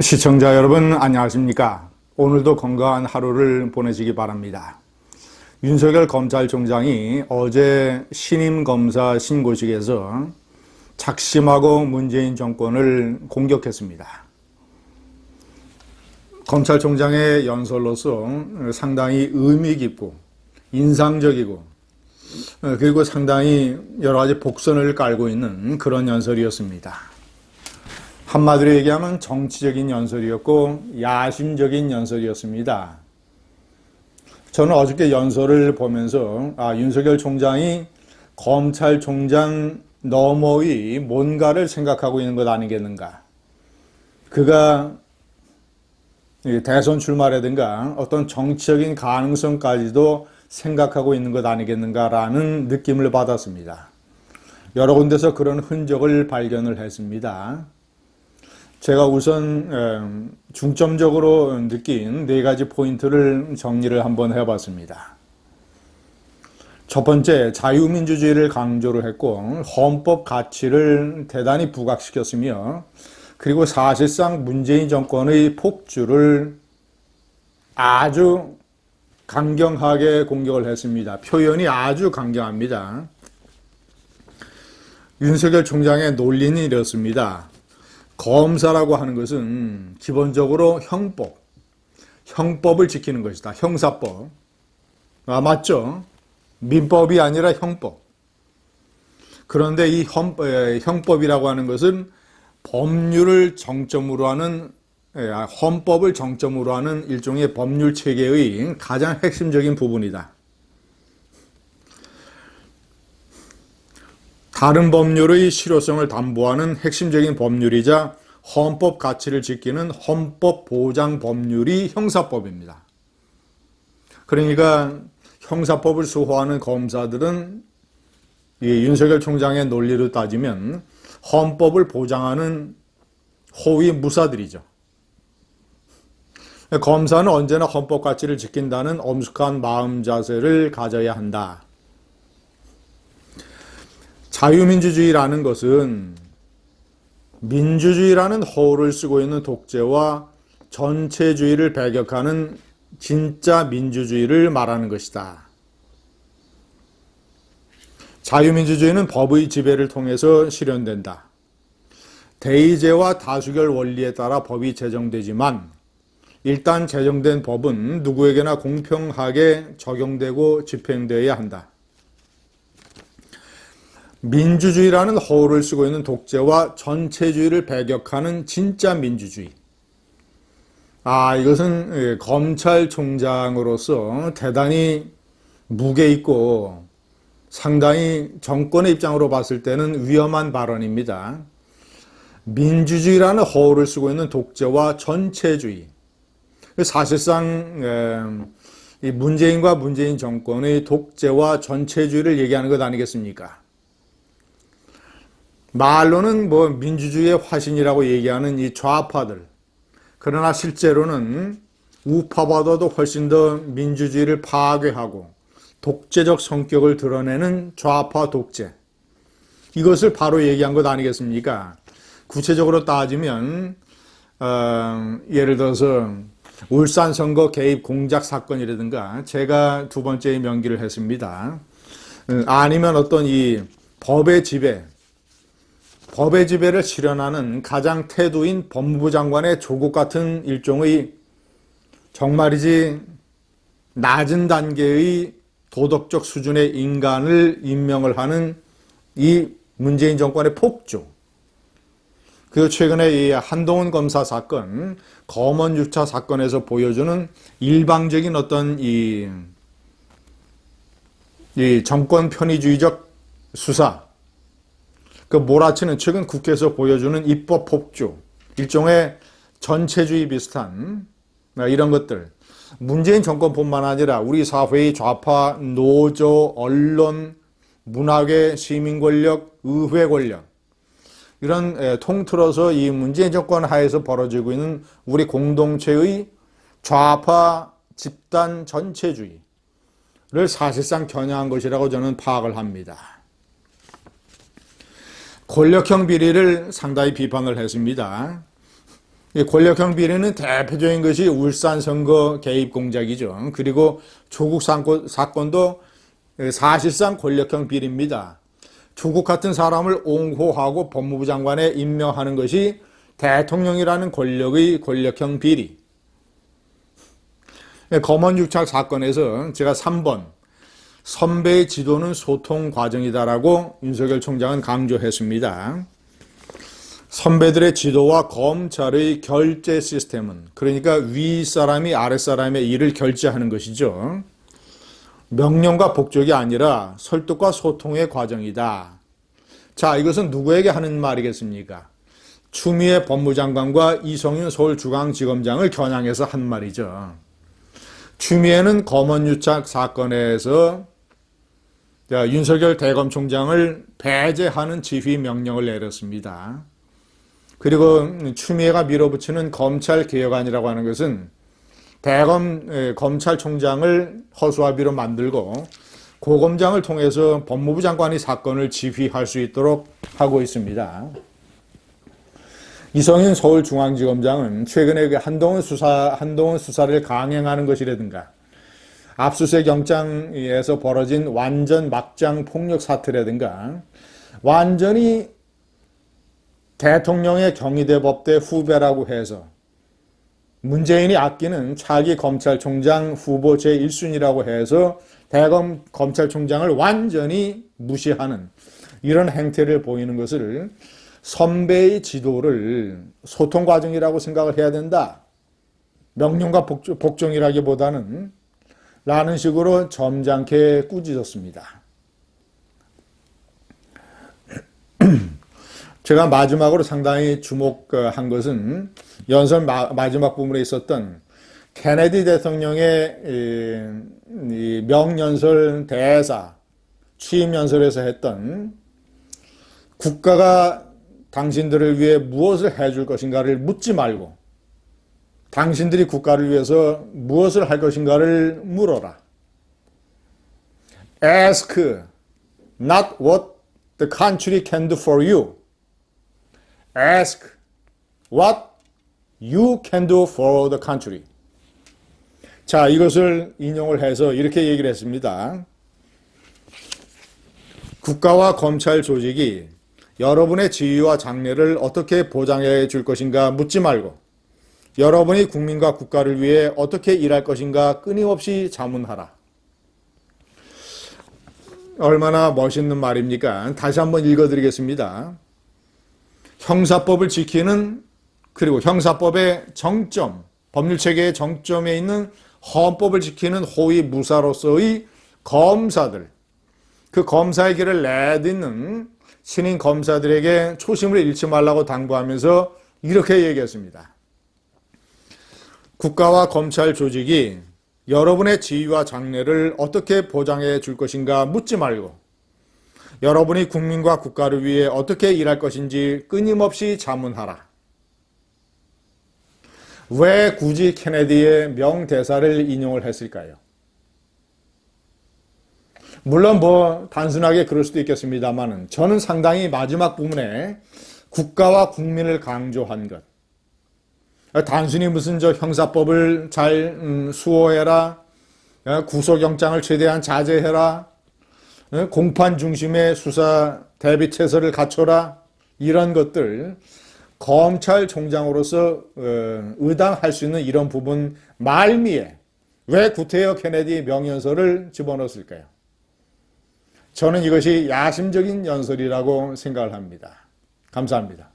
시청자 여러분 안녕하십니까? 오늘도 건강한 하루를 보내시기 바랍니다. 윤석열 검찰총장이 어제 신임 검사 신고식에서 작심하고 문재인 정권을 공격했습니다. 검찰총장의 연설로서 상당히 의미 깊고 인상적이고 그리고 상당히 여러 가지 복선을 깔고 있는 그런 연설이었습니다. 한마디로 얘기하면 정치적인 연설이었고 야심적인 연설이었습니다. 저는 어저께 연설을 보면서 윤석열 총장이 검찰총장 너머의 뭔가를 생각하고 있는 것 아니겠는가. 그가 대선 출마라든가 어떤 정치적인 가능성까지도 생각하고 있는 것 아니겠는가라는 느낌을 받았습니다. 여러 군데서 그런 흔적을 발견을 했습니다. 제가 우선 중점적으로 느낀 네 가지 포인트를 정리를 한번 해봤습니다. 첫 번째, 자유민주주의를 강조를 했고 헌법 가치를 대단히 부각시켰으며 그리고 사실상 문재인 정권의 폭주를 아주 강경하게 공격을 했습니다. 표현이 아주 강경합니다. 윤석열 총장의 논리는 이렇습니다. 검사라고 하는 것은 기본적으로 형법을 지키는 것이다. 형사법. 맞죠? 민법이 아니라 형법. 그런데 이 형법이라고 하는 것은 법률을 정점으로 하는, 헌법을 정점으로 하는 일종의 법률 체계의 가장 핵심적인 부분이다. 다른 법률의 실효성을 담보하는 핵심적인 법률이자 헌법 가치를 지키는 헌법 보장 법률이 형사법입니다. 그러니까 형사법을 수호하는 검사들은 이 윤석열 총장의 논리로 따지면 헌법을 보장하는 호위 무사들이죠. 검사는 언제나 헌법 가치를 지킨다는 엄숙한 마음 자세를 가져야 한다. 자유민주주의라는 것은 민주주의라는 허울을 쓰고 있는 독재와 전체주의를 배격하는 진짜 민주주의를 말하는 것이다. 자유민주주의는 법의 지배를 통해서 실현된다. 대의제와 다수결 원리에 따라 법이 제정되지만 일단 제정된 법은 누구에게나 공평하게 적용되고 집행되어야 한다. 민주주의라는 허울을 쓰고 있는 독재와 전체주의를 배격하는 진짜 민주주의. 이것은 검찰총장으로서 대단히 무게 있고 상당히 정권의 입장으로 봤을 때는 위험한 발언입니다. 민주주의라는 허울을 쓰고 있는 독재와 전체주의. 사실상 이 문재인과 문재인 정권의 독재와 전체주의를 얘기하는 것 아니겠습니까? 말로는 민주주의의 화신이라고 얘기하는 이 좌파들. 그러나 실제로는 우파보다도 훨씬 더 민주주의를 파괴하고 독재적 성격을 드러내는 좌파 독재. 이것을 바로 얘기한 것 아니겠습니까? 구체적으로 따지면 예를 들어서 울산 선거 개입 공작 사건이라든가 제가 두 번째 명기를 했습니다. 아니면 어떤 이 법의 지배를 실현하는 가장 태도인 법무부 장관의 조국 같은 일종의 정말이지 낮은 단계의 도덕적 수준의 인간을 임명을 하는 이 문재인 정권의 폭주. 그리고 최근에 이 한동훈 검사 사건, 검언 유착 사건에서 보여주는 일방적인 어떤 이 정권 편의주의적 수사. 그 몰아치는 최근 국회에서 보여주는 입법 폭주, 일종의 전체주의 비슷한 이런 것들. 문재인 정권뿐만 아니라 우리 사회의 좌파, 노조, 언론, 문화계, 시민 권력, 의회 권력 이런 통틀어서 이 문재인 정권 하에서 벌어지고 있는 우리 공동체의 좌파 집단 전체주의를 사실상 겨냥한 것이라고 저는 파악을 합니다. 권력형 비리를 상당히 비판을 했습니다. 이 권력형 비리는 대표적인 것이 울산 선거 개입 공작이죠. 그리고 조국 사건도 사실상 권력형 비리입니다. 조국 같은 사람을 옹호하고 법무부 장관에 임명하는 것이 대통령이라는 권력의 권력형 비리. 검언유착 사건에서 제가 3번 선배의 지도는 소통 과정이다라고 윤석열 총장은 강조했습니다. 선배들의 지도와 검찰의 결제 시스템은, 그러니까 윗사람이 아랫사람의 일을 결제하는 것이죠. 명령과 복종이 아니라 설득과 소통의 과정이다. 자, 이것은 누구에게 하는 말이겠습니까? 추미애 법무장관과 이성윤 서울중앙지검장을 겨냥해서 한 말이죠. 추미애는 검언유착 사건에서 윤석열 대검총장을 배제하는 지휘 명령을 내렸습니다. 그리고 추미애가 밀어붙이는 검찰개혁안이라고 하는 것은 검찰총장을 허수아비로 만들고 고검장을 통해서 법무부 장관이 사건을 지휘할 수 있도록 하고 있습니다. 이성윤 서울중앙지검장은 최근에 한동훈 수사를 강행하는 것이라든가 압수수색 영장에서 벌어진 완전 막장 폭력 사태라든가 완전히 대통령의 경희대법대 후배라고 해서 문재인이 아끼는 차기 검찰총장 후보 제1순위라고 해서 대검 검찰총장을 완전히 무시하는 이런 행태를 보이는 것을 선배의 지도를 소통 과정이라고 생각을 해야 된다. 명령과 복종이라기보다는 라는 식으로 점잖게 꾸짖었습니다. 제가 마지막으로 상당히 주목한 것은 연설 마지막 부분에 있었던 케네디 대통령의 명연설 대사 취임연설에서 했던 국가가 당신들을 위해 무엇을 해줄 것인가를 묻지 말고 당신들이 국가를 위해서 무엇을 할 것인가를 물어라. Ask not what the country can do for you. Ask what you can do for the country. 자, 이것을 인용을 해서 이렇게 얘기를 했습니다. 국가와 검찰 조직이 여러분의 지위와 장래를 어떻게 보장해 줄 것인가 묻지 말고 여러분이 국민과 국가를 위해 어떻게 일할 것인가 끊임없이 자문하라. 얼마나 멋있는 말입니까? 다시 한번 읽어드리겠습니다. 형사법을 지키는, 그리고 형사법의 정점, 법률체계의 정점에 있는 헌법을 지키는 호위 무사로서의 검사들, 그 검사의 길을 내딛는 신임 검사들에게 초심을 잃지 말라고 당부하면서 이렇게 얘기했습니다. 국가와 검찰 조직이 여러분의 지위와 장래를 어떻게 보장해 줄 것인가 묻지 말고 여러분이 국민과 국가를 위해 어떻게 일할 것인지 끊임없이 자문하라. 왜 굳이 케네디의 명대사를 인용을 했을까요? 물론 단순하게 그럴 수도 있겠습니다만 저는 상당히 마지막 부분에 국가와 국민을 강조한 것, 단순히 무슨 형사법을 잘 수호해라, 구속영장을 최대한 자제해라, 공판 중심의 수사 대비체제를 갖춰라, 이런 것들 검찰총장으로서 의당할 수 있는 이런 부분 말미에 왜 구테여 케네디 명연설을 집어넣었을까요? 저는 이것이 야심적인 연설이라고 생각을 합니다. 감사합니다.